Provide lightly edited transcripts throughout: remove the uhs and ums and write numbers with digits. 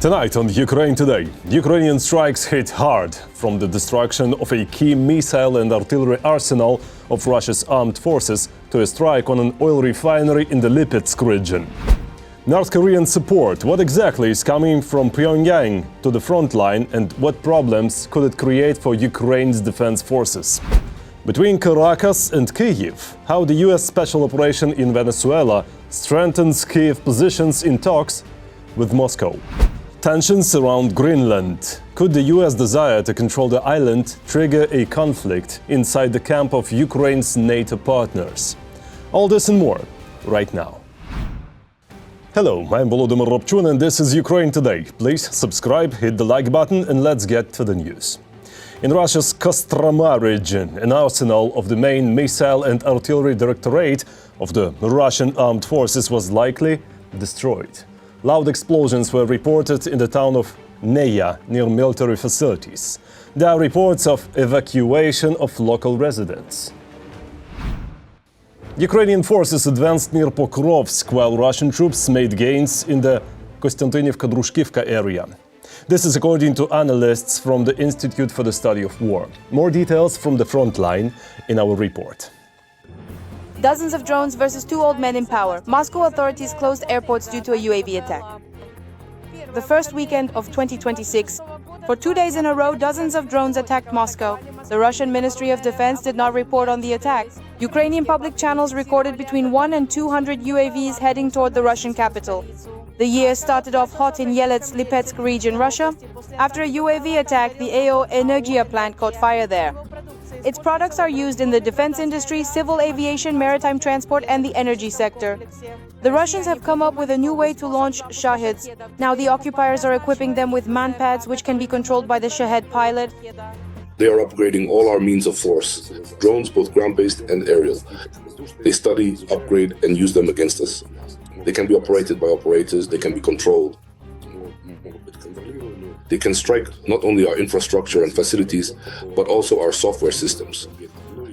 Tonight on Ukraine Today, Ukrainian strikes hit hard, from the destruction of a key missile and artillery arsenal of Russia's armed forces to a strike on an oil refinery in the Lipetsk region. North Korean support. What exactly is coming from Pyongyang to the front line, and what problems could it create for Ukraine's defense forces? Between Caracas and Kyiv, how the US special operation in Venezuela strengthens Kyiv positions in talks with Moscow. Tensions around Greenland. Could the US desire to control the island trigger a conflict inside the camp of Ukraine's NATO partners? All this and more, right now. Hello, I'm Volodymyr Robchun and this is Ukraine Today. Please subscribe, hit the like button, and let's get to the news. In Russia's Kostroma region, an arsenal of the main missile and artillery directorate of the Russian armed forces was likely destroyed. Loud explosions were reported in the town of Neya, near military facilities. There are reports of evacuation of local residents. Ukrainian forces advanced near Pokrovsk, while Russian troops made gains in the Kostiantynivka-Drushkivka area. This is according to analysts from the Institute for the Study of War. More details from the front line in our report. Dozens of drones versus two old men in power. Moscow authorities closed airports due to a UAV attack. The first weekend of 2026. For 2 days in a row, dozens of drones attacked Moscow. The Russian Ministry of Defense did not report on the attack. Ukrainian public channels recorded between 1 and 200 UAVs heading toward the Russian capital. The year started off hot in Yelets, Lipetsk region, Russia. After a UAV attack, the AO Energia plant caught fire there. Its products are used in the defense industry, civil aviation, maritime transport, and the energy sector. The Russians have come up with a new way to launch Shahids. Now the occupiers are equipping them with manpads, which can be controlled by the Shahed pilot. They are upgrading all our means of force, drones both ground-based and aerial. They study, upgrade, and use them against us. They can be operated by operators, they can be controlled. They can strike not only our infrastructure and facilities, but also our software systems.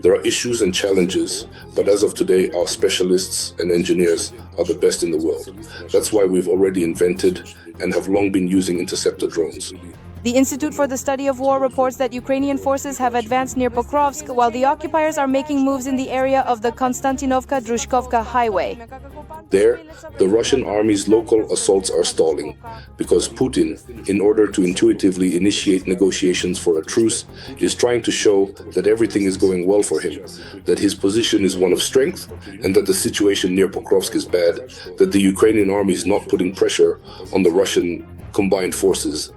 There are issues and challenges, but as of today, our specialists and engineers are the best in the world. That's why we've already invented and have long been using interceptor drones. The Institute for the Study of War reports that Ukrainian forces have advanced near Pokrovsk, while the occupiers are making moves in the area of the Konstantinovka-Drushkovka highway. There, the Russian army's local assaults are stalling because Putin, in order to intuitively initiate negotiations for a truce, is trying to show that everything is going well for him, that his position is one of strength, and that the situation near Pokrovsk is bad, that the Ukrainian army is not putting pressure on the Russian combined forces.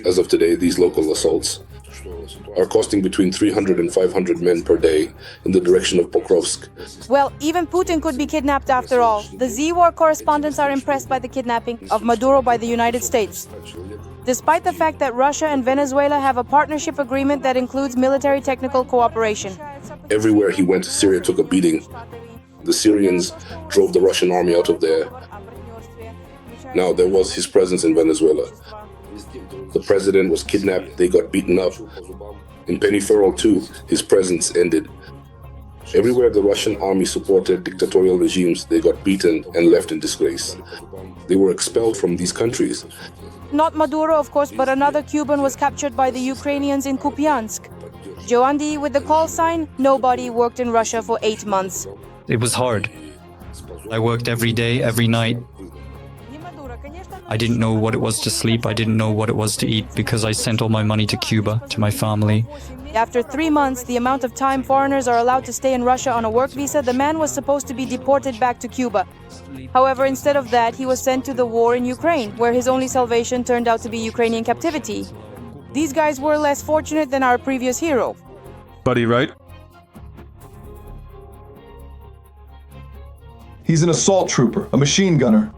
As of today, these local assaults are costing between 300 and 500 men per day in the direction of Pokrovsk. Well, even Putin could be kidnapped after all. The Z-War correspondents are impressed by the kidnapping of Maduro by the United States. Despite the fact that Russia and Venezuela have a partnership agreement that includes military technical cooperation. Everywhere he went, Syria took a beating. The Syrians drove the Russian army out of there. Now, there was his presence in Venezuela. The president was kidnapped, they got beaten up. In Peripheral too, his presence ended. Everywhere the Russian army supported dictatorial regimes, they got beaten and left in disgrace. They were expelled from these countries. Not Maduro, of course, but another Cuban was captured by the Ukrainians in Kupiansk. Joandi with the call sign, nobody worked in Russia for 8 months. It was hard. I worked every day, every night. I didn't know what it was to sleep, I didn't know what it was to eat, because I sent all my money to Cuba, to my family. After 3 months, the amount of time foreigners are allowed to stay in Russia on a work visa, the man was supposed to be deported back to Cuba. However, instead of that, he was sent to the war in Ukraine, where his only salvation turned out to be Ukrainian captivity. These guys were less fortunate than our previous hero. Buddy, right? He's an assault trooper, a machine gunner.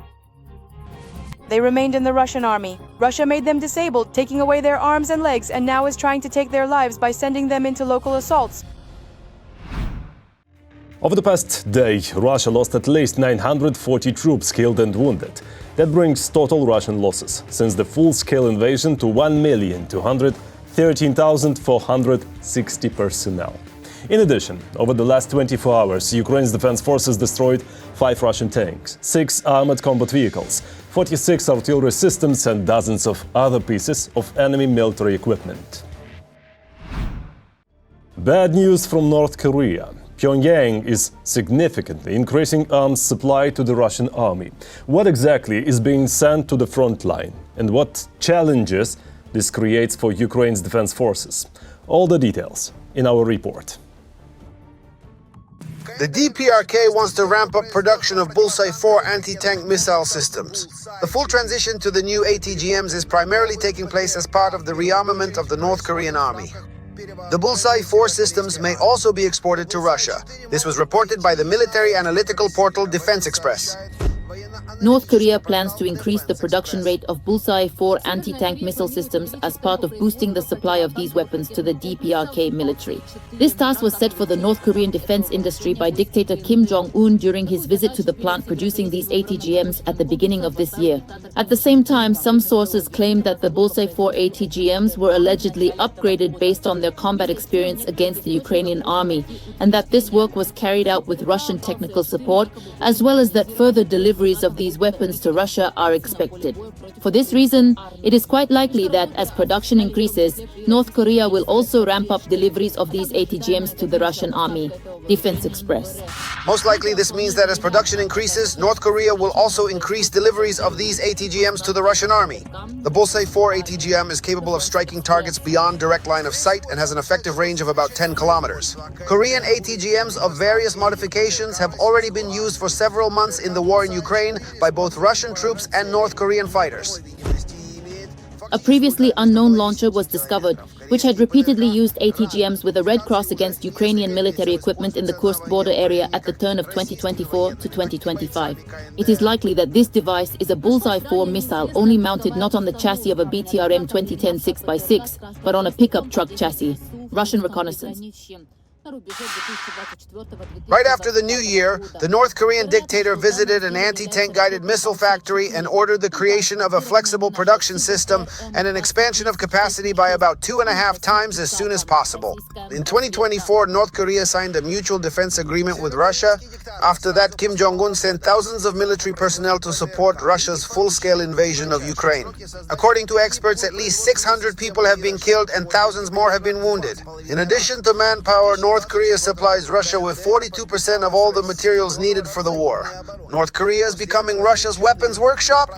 They remained in the Russian army. Russia made them disabled, taking away their arms and legs, and now is trying to take their lives by sending them into local assaults. Over the past day, Russia lost at least 940 troops killed and wounded. That brings total Russian losses since the full-scale invasion to 1,213,460 personnel. In addition, over the last 24 hours, Ukraine's defense forces destroyed 5 Russian tanks, 6 armored combat vehicles, 46 artillery systems and dozens of other pieces of enemy military equipment. Bad news from North Korea. Pyongyang is significantly increasing arms supply to the Russian army. What exactly is being sent to the front line, and what challenges this creates for Ukraine's defense forces? All the details in our report. The DPRK wants to ramp up production of Bullseye 4 anti-tank missile systems. The full transition to the new ATGMs is primarily taking place as part of the rearmament of the North Korean army. The Bullseye 4 systems may also be exported to Russia. This was reported by the military analytical portal Defense Express. North Korea plans to increase the production rate of Bullseye 4 anti-tank missile systems as part of boosting the supply of these weapons to the DPRK military. This task was set for the North Korean defense industry by dictator Kim Jong-un during his visit to the plant producing these ATGMs at the beginning of this year. At the same time, some sources claimed that the Bullseye 4 ATGMs were allegedly upgraded based on their combat experience against the Ukrainian army, and that this work was carried out with Russian technical support, as well as that further deliveries of these weapons to Russia are expected. For this reason, it is quite likely that as production increases, North Korea will also ramp up deliveries of these ATGMs to the Russian army. Defense Express. Most likely this means that as production increases, North Korea will also increase deliveries of these ATGMs to the Russian army. The Bullseye 4 ATGM is capable of striking targets beyond direct line of sight and has an effective range of about 10 kilometers. Korean ATGMs of various modifications have already been used for several months in the war in Ukraine by both Russian troops and North Korean fighters. A previously unknown launcher was discovered, which had repeatedly used ATGMs with a red cross against Ukrainian military equipment in the Kursk border area at the turn of 2024 to 2025. It is likely that this device is a Bullseye 4 missile only mounted not on the chassis of a BTRM 2010 6x6, but on a pickup truck chassis. Russian reconnaissance. Right after the new year, the North Korean dictator visited an anti-tank guided missile factory and ordered the creation of a flexible production system and an expansion of capacity by about 2.5 times as soon as possible. In 2024, North Korea signed a mutual defense agreement with Russia. After that, Kim Jong-un sent thousands of military personnel to support Russia's full-scale invasion of Ukraine. According to experts, at least 600 people have been killed and thousands more have been wounded. In addition to manpower, North Korea supplies Russia with 42% of all the materials needed for the war. North Korea is becoming Russia's weapons workshop.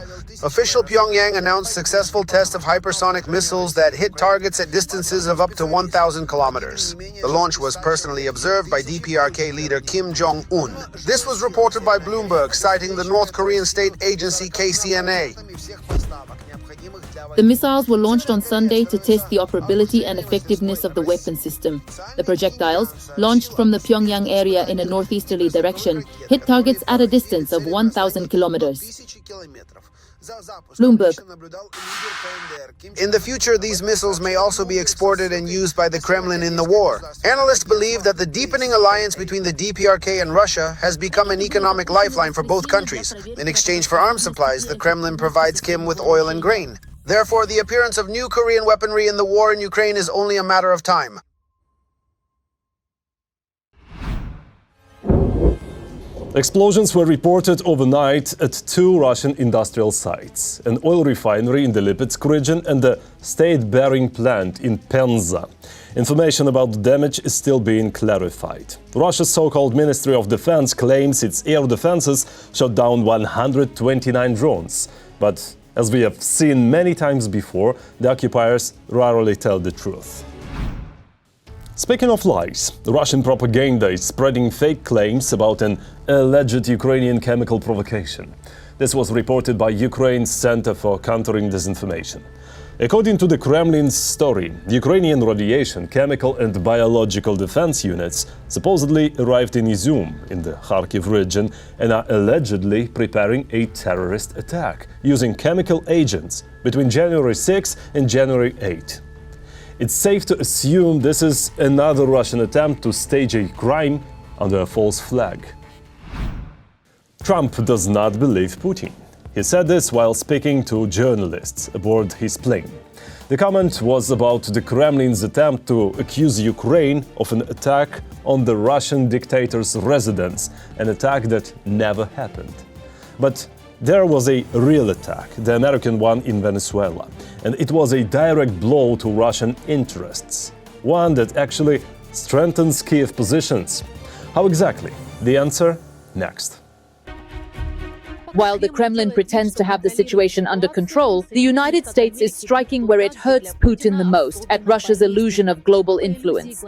Official Pyongyang announced successful tests of hypersonic missiles that hit targets at distances of up to 1,000 kilometers. The launch was personally observed by DPRK leader Kim Jong-un. This was reported by Bloomberg, citing the North Korean state agency KCNA. The missiles were launched on Sunday to test the operability and effectiveness of the weapon system. The projectiles, launched from the Pyongyang area in a northeasterly direction, hit targets at a distance of 1,000 kilometers. Bloomberg. In the future, these missiles may also be exported and used by the Kremlin in the war. Analysts believe that the deepening alliance between the DPRK and Russia has become an economic lifeline for both countries. In exchange for arms supplies, the Kremlin provides Kim with oil and grain. Therefore, the appearance of new Korean weaponry in the war in Ukraine is only a matter of time. Explosions were reported overnight at 2 Russian industrial sites, an oil refinery in the Lipetsk region and a state-bearing plant in Penza. Information about the damage is still being clarified. Russia's so-called Ministry of Defense claims its air defenses shot down 129 drones. But as we have seen many times before, the occupiers rarely tell the truth. Speaking of lies, Russian propaganda is spreading fake claims about an alleged Ukrainian chemical provocation. This was reported by Ukraine's Center for Countering Disinformation. According to the Kremlin's story, Ukrainian radiation, chemical and biological defense units supposedly arrived in Izum, in the Kharkiv region, and are allegedly preparing a terrorist attack using chemical agents between January 6 and January 8. It's safe to assume this is another Russian attempt to stage a crime under a false flag. Trump does not believe Putin. He said this while speaking to journalists aboard his plane. The comment was about the Kremlin's attempt to accuse Ukraine of an attack on the Russian dictator's residence, an attack that never happened. But there was a real attack, the American one in Venezuela, and it was a direct blow to Russian interests, one that actually strengthens Kyiv positions. How exactly? The answer next. While the Kremlin pretends to have the situation under control, the United States is striking where it hurts Putin the most, at Russia's illusion of global influence.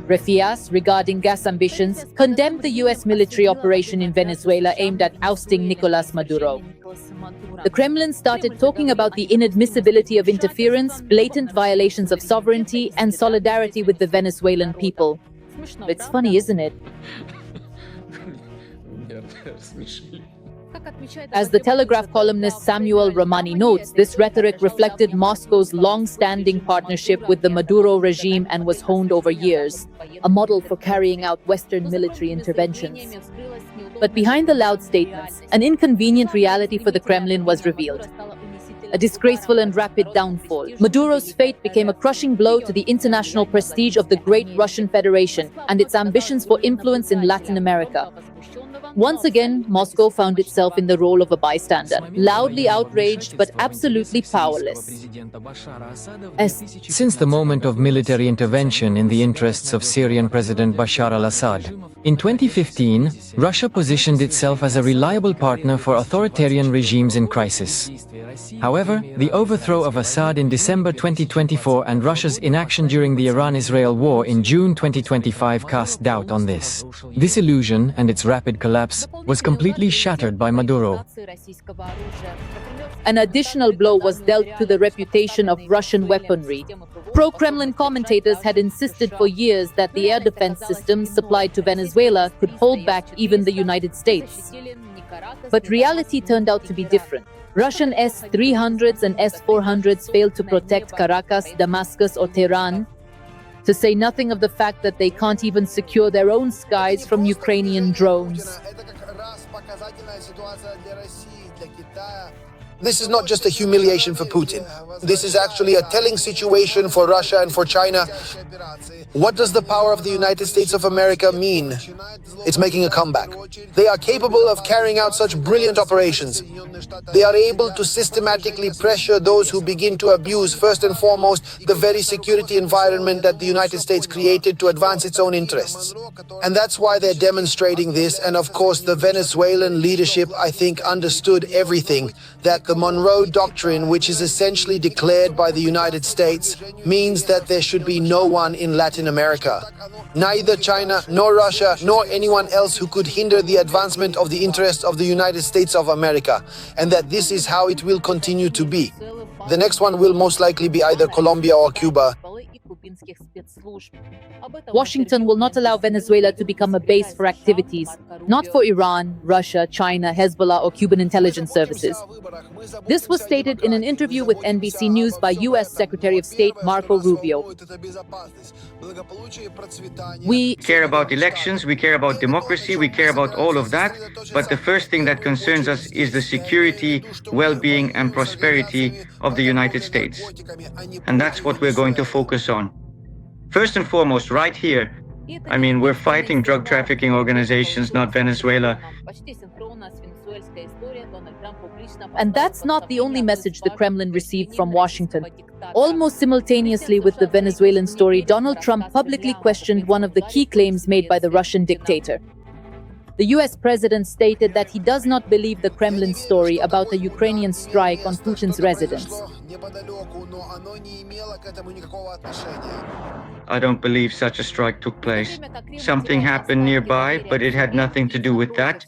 Refias, regarding gas ambitions, condemned the U.S. military operation in Venezuela aimed at ousting Nicolás Maduro. The Kremlin started talking about the inadmissibility of interference, blatant violations of sovereignty, and solidarity with the Venezuelan people. It's funny, isn't it? As the Telegraph columnist Samuel Romani notes, this rhetoric reflected Moscow's long-standing partnership with the Maduro regime and was honed over years, a model for carrying out Western military interventions. But behind the loud statements, an inconvenient reality for the Kremlin was revealed. A disgraceful and rapid downfall. Maduro's fate became a crushing blow to the international prestige of the great Russian Federation and its ambitions for influence in Latin America. Once again, Moscow found itself in the role of a bystander, loudly outraged but absolutely powerless. Since the moment of military intervention in the interests of Syrian President Bashar al-Assad, in 2015, Russia positioned itself as a reliable partner for authoritarian regimes in crisis. However, the overthrow of Assad in December 2024 and Russia's inaction during the Iran-Israel war in June 2025 cast doubt on this. This illusion and its rapid collapse was completely shattered by Maduro. An additional blow was dealt to the reputation of Russian weaponry. Pro-Kremlin commentators had insisted for years that the air defense systems supplied to Venezuela could hold back even the United States. But reality turned out to be different. Russian S-300s and S-400s failed to protect Caracas, Damascus, or Tehran, to say nothing of the fact that they can't even secure their own skies from Ukrainian drones. This is not just a humiliation for Putin. This is actually a telling situation for Russia and for China. What does the power of the United States of America mean? It's making a comeback. They are capable of carrying out such brilliant operations. They are able to systematically pressure those who begin to abuse, first and foremost, the very security environment that the United States created to advance its own interests. And that's why they're demonstrating this. And of course, the Venezuelan leadership, I think, understood everything. That the Monroe Doctrine, which is essentially declared by the United States, means that there should be no one in Latin America. Neither China, nor Russia, nor anyone else who could hinder the advancement of the interests of the United States of America, and that this is how it will continue to be. The next one will most likely be either Colombia or Cuba. Washington will not allow Venezuela to become a base for activities, not for Iran, Russia, China, Hezbollah, or Cuban intelligence services. This was stated in an interview with NBC News by U.S. Secretary of State Marco Rubio. We care about elections, we care about democracy, we care about all of that, but the first thing that concerns us is the security, well-being, and prosperity of the United States. And that's what we're going to focus on. First and foremost, right here, we're fighting drug trafficking organizations, not Venezuela. And that's not the only message the Kremlin received from Washington. Almost simultaneously with the Venezuelan story, Donald Trump publicly questioned one of the key claims made by the Russian dictator. The US president stated that he does not believe the Kremlin story about a Ukrainian strike on Putin's residence. I don't believe such a strike took place. Something happened nearby, but it had nothing to do with that.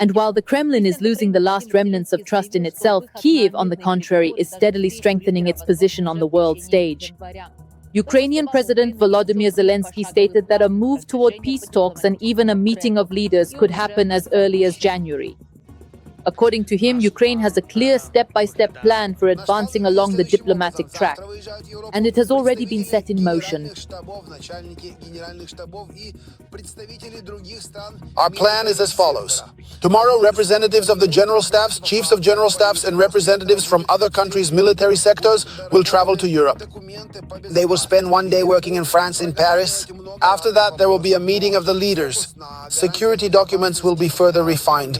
And while the Kremlin is losing the last remnants of trust in itself, Kyiv, on the contrary, is steadily strengthening its position on the world stage. Ukrainian President Volodymyr Zelensky stated that a move toward peace talks and even a meeting of leaders could happen as early as January. According to him, Ukraine has a clear step-by-step plan for advancing along the diplomatic track, and it has already been set in motion. Our plan is as follows. Tomorrow, representatives of the general staffs, chiefs of general staffs, and representatives from other countries' military sectors will travel to Europe. They will spend one day working in France, in Paris. After that, there will be a meeting of the leaders. Security documents will be further refined.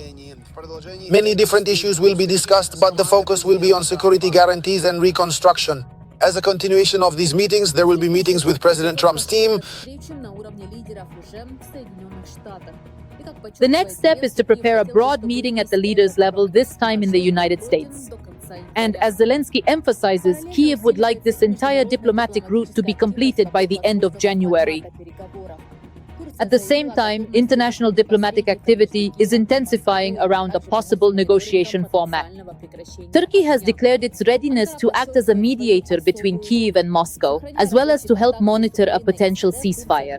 Many different issues will be discussed, but the focus will be on security guarantees and reconstruction. As a continuation of these meetings, there will be meetings with President Trump's team. The next step is to prepare a broad meeting at the leaders' level, this time in the United States. And as Zelensky emphasizes, Kyiv would like this entire diplomatic route to be completed by the end of January. At the same time, international diplomatic activity is intensifying around a possible negotiation format. Turkey has declared its readiness to act as a mediator between Kyiv and Moscow, as well as to help monitor a potential ceasefire.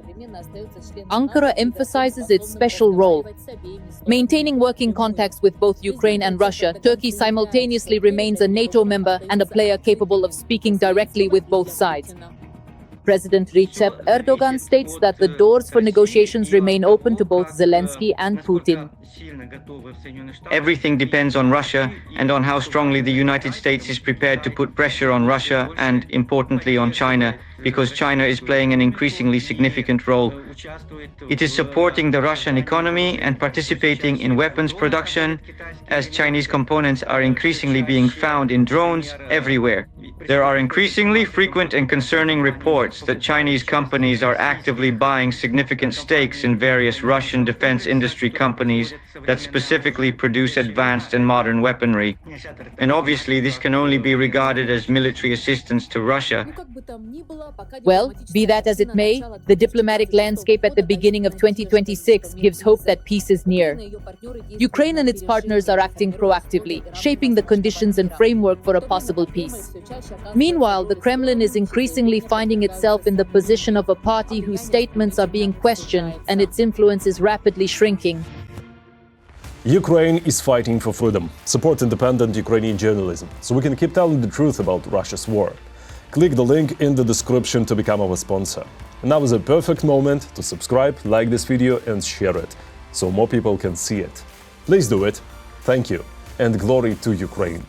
Ankara emphasizes its special role. Maintaining working contacts with both Ukraine and Russia, Turkey simultaneously remains a NATO member and a player capable of speaking directly with both sides. President Recep Erdogan states that the doors for negotiations remain open to both Zelensky and Putin. Everything depends on Russia and on how strongly the United States is prepared to put pressure on Russia and, importantly, on China, because China is playing an increasingly significant role. It is supporting the Russian economy and participating in weapons production, as Chinese components are increasingly being found in drones everywhere. There are increasingly frequent and concerning reports that Chinese companies are actively buying significant stakes in various Russian defense industry companies that specifically produce advanced and modern weaponry. And obviously, this can only be regarded as military assistance to Russia. Well, be that as it may, the diplomatic landscape at the beginning of 2026 gives hope that peace is near. Ukraine and its partners are acting proactively, shaping the conditions and framework for a possible peace. Meanwhile, the Kremlin is increasingly finding itself in the position of a party whose statements are being questioned and its influence is rapidly shrinking. Ukraine is fighting for freedom. Support independent Ukrainian journalism so we can keep telling the truth about Russia's war. Click the link in the description to become our sponsor. And now is a perfect moment to subscribe, like this video and share it, so more people can see it. Please do it. Thank you. And glory to Ukraine.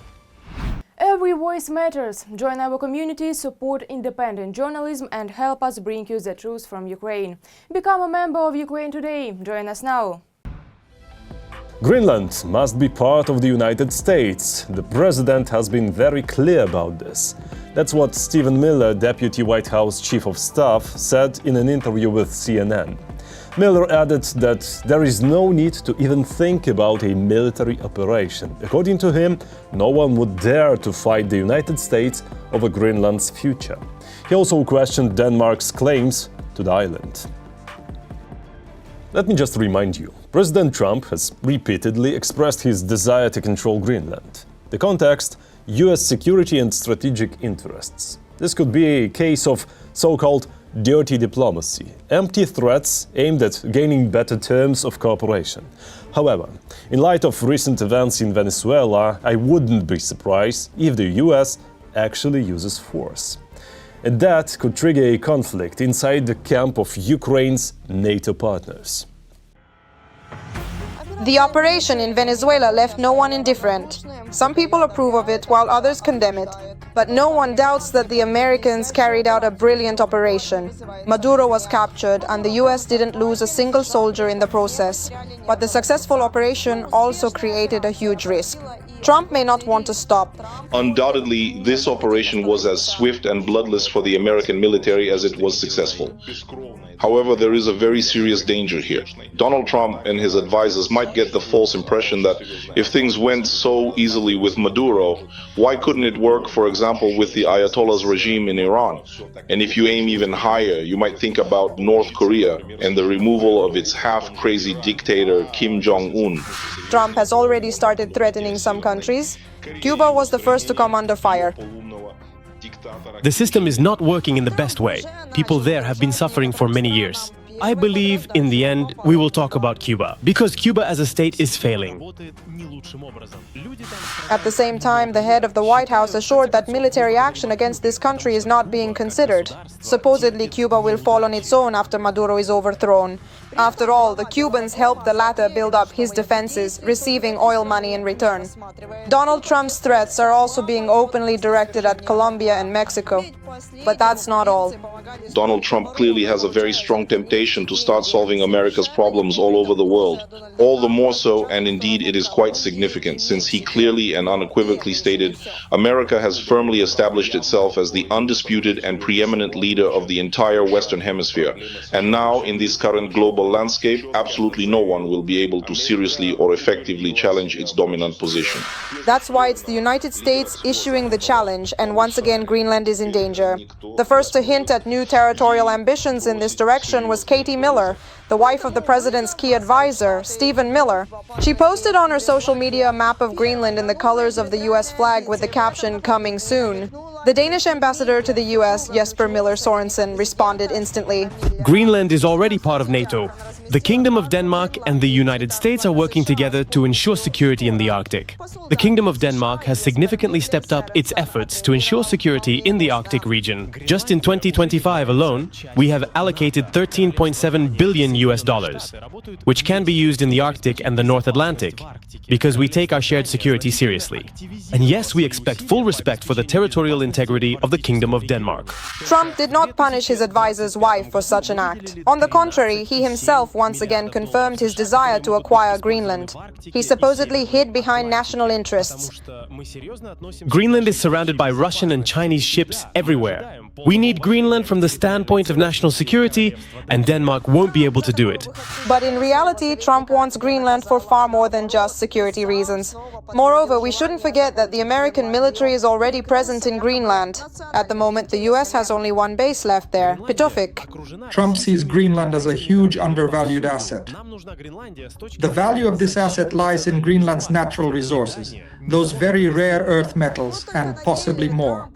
Every voice matters. Join our community, support independent journalism and help us bring you the truth from Ukraine. Become a member of Ukraine today. Join us now. Greenland must be part of the United States. The president has been very clear about this. That's what Stephen Miller, Deputy White House Chief of Staff, said in an interview with CNN. Miller added that there is no need to even think about a military operation. According to him, no one would dare to fight the United States over Greenland's future. He also questioned Denmark's claims to the island. Let me just remind you, President Trump has repeatedly expressed his desire to control Greenland. The context: US security and strategic interests. This could be a case of so-called dirty diplomacy, empty threats aimed at gaining better terms of cooperation. However, in light of recent events in Venezuela, I wouldn't be surprised if the US actually uses force. And that could trigger a conflict inside the camp of Ukraine's NATO partners. The operation in Venezuela left no one indifferent. Some people approve of it while others condemn it. But no one doubts that the Americans carried out a brilliant operation. Maduro was captured and the US didn't lose a single soldier in the process. But the successful operation also created a huge risk. Trump may not want to stop. Undoubtedly, this operation was as swift and bloodless for the American military as it was successful. However, there is a very serious danger here. Donald Trump and his advisors might get the false impression that if things went so easily with Maduro, why couldn't it work, for example, with the Ayatollah's regime in Iran? And if you aim even higher, you might think about North Korea and the removal of its half-crazy dictator Kim Jong-un. Trump has already started threatening some countries. Cuba was the first to come under fire. The system is not working in the best way. People there have been suffering for many years. I believe in the end we will talk about Cuba, because Cuba as a state is failing. At the same time, the head of the White House assured that military action against this country is not being considered. Supposedly, Cuba will fall on its own after Maduro is overthrown. After all, the Cubans helped the latter build up his defenses, receiving oil money in return. Donald Trump's threats are also being openly directed at Colombia and Mexico. But that's not all. Donald Trump clearly has a very strong temptation to start solving America's problems all over the world. All the more so, and indeed it is quite significant, since he clearly and unequivocally stated, America has firmly established itself as the undisputed and preeminent leader of the entire Western Hemisphere. And now, in this current global landscape, absolutely no one will be able to seriously or effectively challenge its dominant position. That's why it's the United States issuing the challenge, and once again Greenland is in danger. The first to hint at new territorial ambitions in this direction was Katie Miller, the wife of the president's key advisor, Stephen Miller. She posted on her social media a map of Greenland in the colors of the US flag with the caption, "Coming soon." The Danish ambassador to the US, Jesper Miller Sorensen, responded instantly. Greenland is already part of NATO. The Kingdom of Denmark and the United States are working together to ensure security in the Arctic. The Kingdom of Denmark has significantly stepped up its efforts to ensure security in the Arctic region. Just in 2025 alone, we have allocated $13.7 billion US, which can be used in the Arctic and the North Atlantic, because we take our shared security seriously. And yes, we expect full respect for the territorial integrity of the Kingdom of Denmark. Trump did not punish his advisor's wife for such an act. On the contrary, he himself once again confirmed his desire to acquire Greenland. He supposedly hid behind national interests. Greenland is surrounded by Russian and Chinese ships everywhere. We need Greenland from the standpoint of national security, and Denmark won't be able to do it. But in reality, Trump wants Greenland for far more than just security reasons. Moreover, we shouldn't forget that the American military is already present in Greenland. At the moment, the US has only one base left there, Pituffik. Trump sees Greenland as a huge undervalued asset. The value of this asset lies in Greenland's natural resources, those very rare earth metals, and possibly more.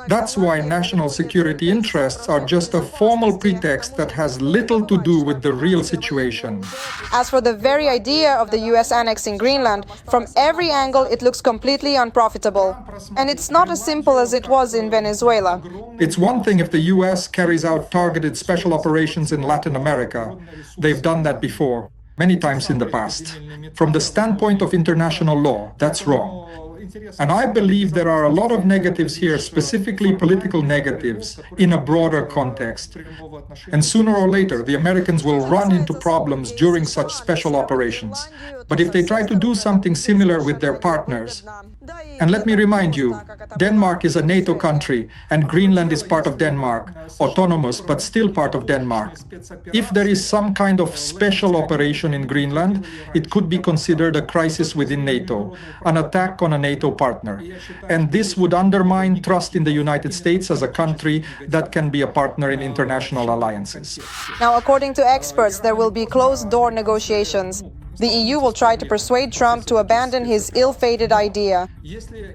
That's why national security interests are just a formal pretext that has little to do with the real situation. As for the very idea of the US annexing Greenland, from every angle it looks completely unprofitable. And it's not as simple as it was in Venezuela. It's one thing if the US carries out targeted special operations in Latin America. They've done that before, many times in the past. From the standpoint of international law, that's wrong. And I believe there are a lot of negatives here, specifically political negatives, in a broader context. And sooner or later, the Americans will run into problems during such special operations. But if they try to do something similar with their partners, and let me remind you, Denmark is a NATO country, and Greenland is part of Denmark, autonomous but still part of Denmark. If there is some kind of special operation in Greenland, it could be considered a crisis within NATO, an attack on a NATO partner. And this would undermine trust in the United States as a country that can be a partner in international alliances. Now, according to experts, there will be closed-door negotiations. The EU will try to persuade Trump to abandon his ill-fated idea.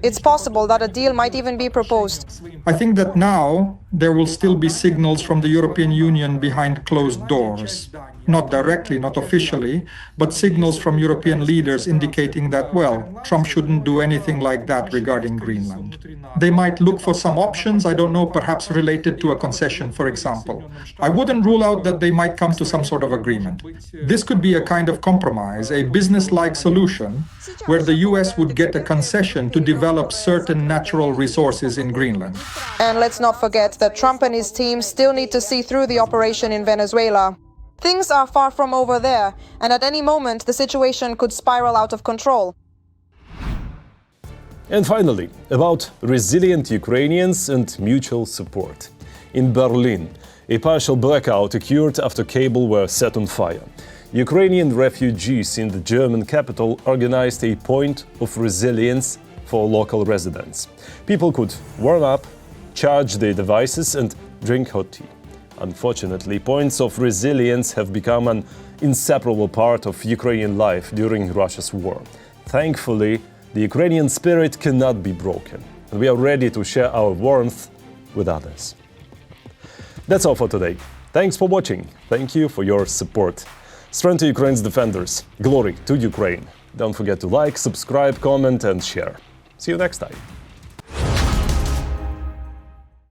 It's possible that a deal might even be proposed. I think that now there will still be signals from the European Union behind closed doors. Not directly, not officially, but signals from European leaders indicating that, well, Trump shouldn't do anything like that regarding Greenland. They might look for some options, I don't know, perhaps related to a concession, for example. I wouldn't rule out that they might come to some sort of agreement. This could be a kind of compromise, a business-like solution, where the US would get a concession to develop certain natural resources in Greenland. And let's not forget that Trump and his team still need to see through the operation in Venezuela. Things are far from over there, and at any moment the situation could spiral out of control. And finally, about resilient Ukrainians and mutual support. In Berlin, a partial blackout occurred after cables were set on fire. Ukrainian refugees in the German capital organized a point of resilience for local residents. People could warm up, charge their devices and drink hot tea. Unfortunately, points of resilience have become an inseparable part of Ukrainian life during Russia's war. Thankfully, the Ukrainian spirit cannot be broken, and we are ready to share our warmth with others. That's all for today. Thanks for watching. Thank you for your support. Strength to Ukraine's defenders. Glory to Ukraine. Don't forget to like, subscribe, comment and share. See you next time.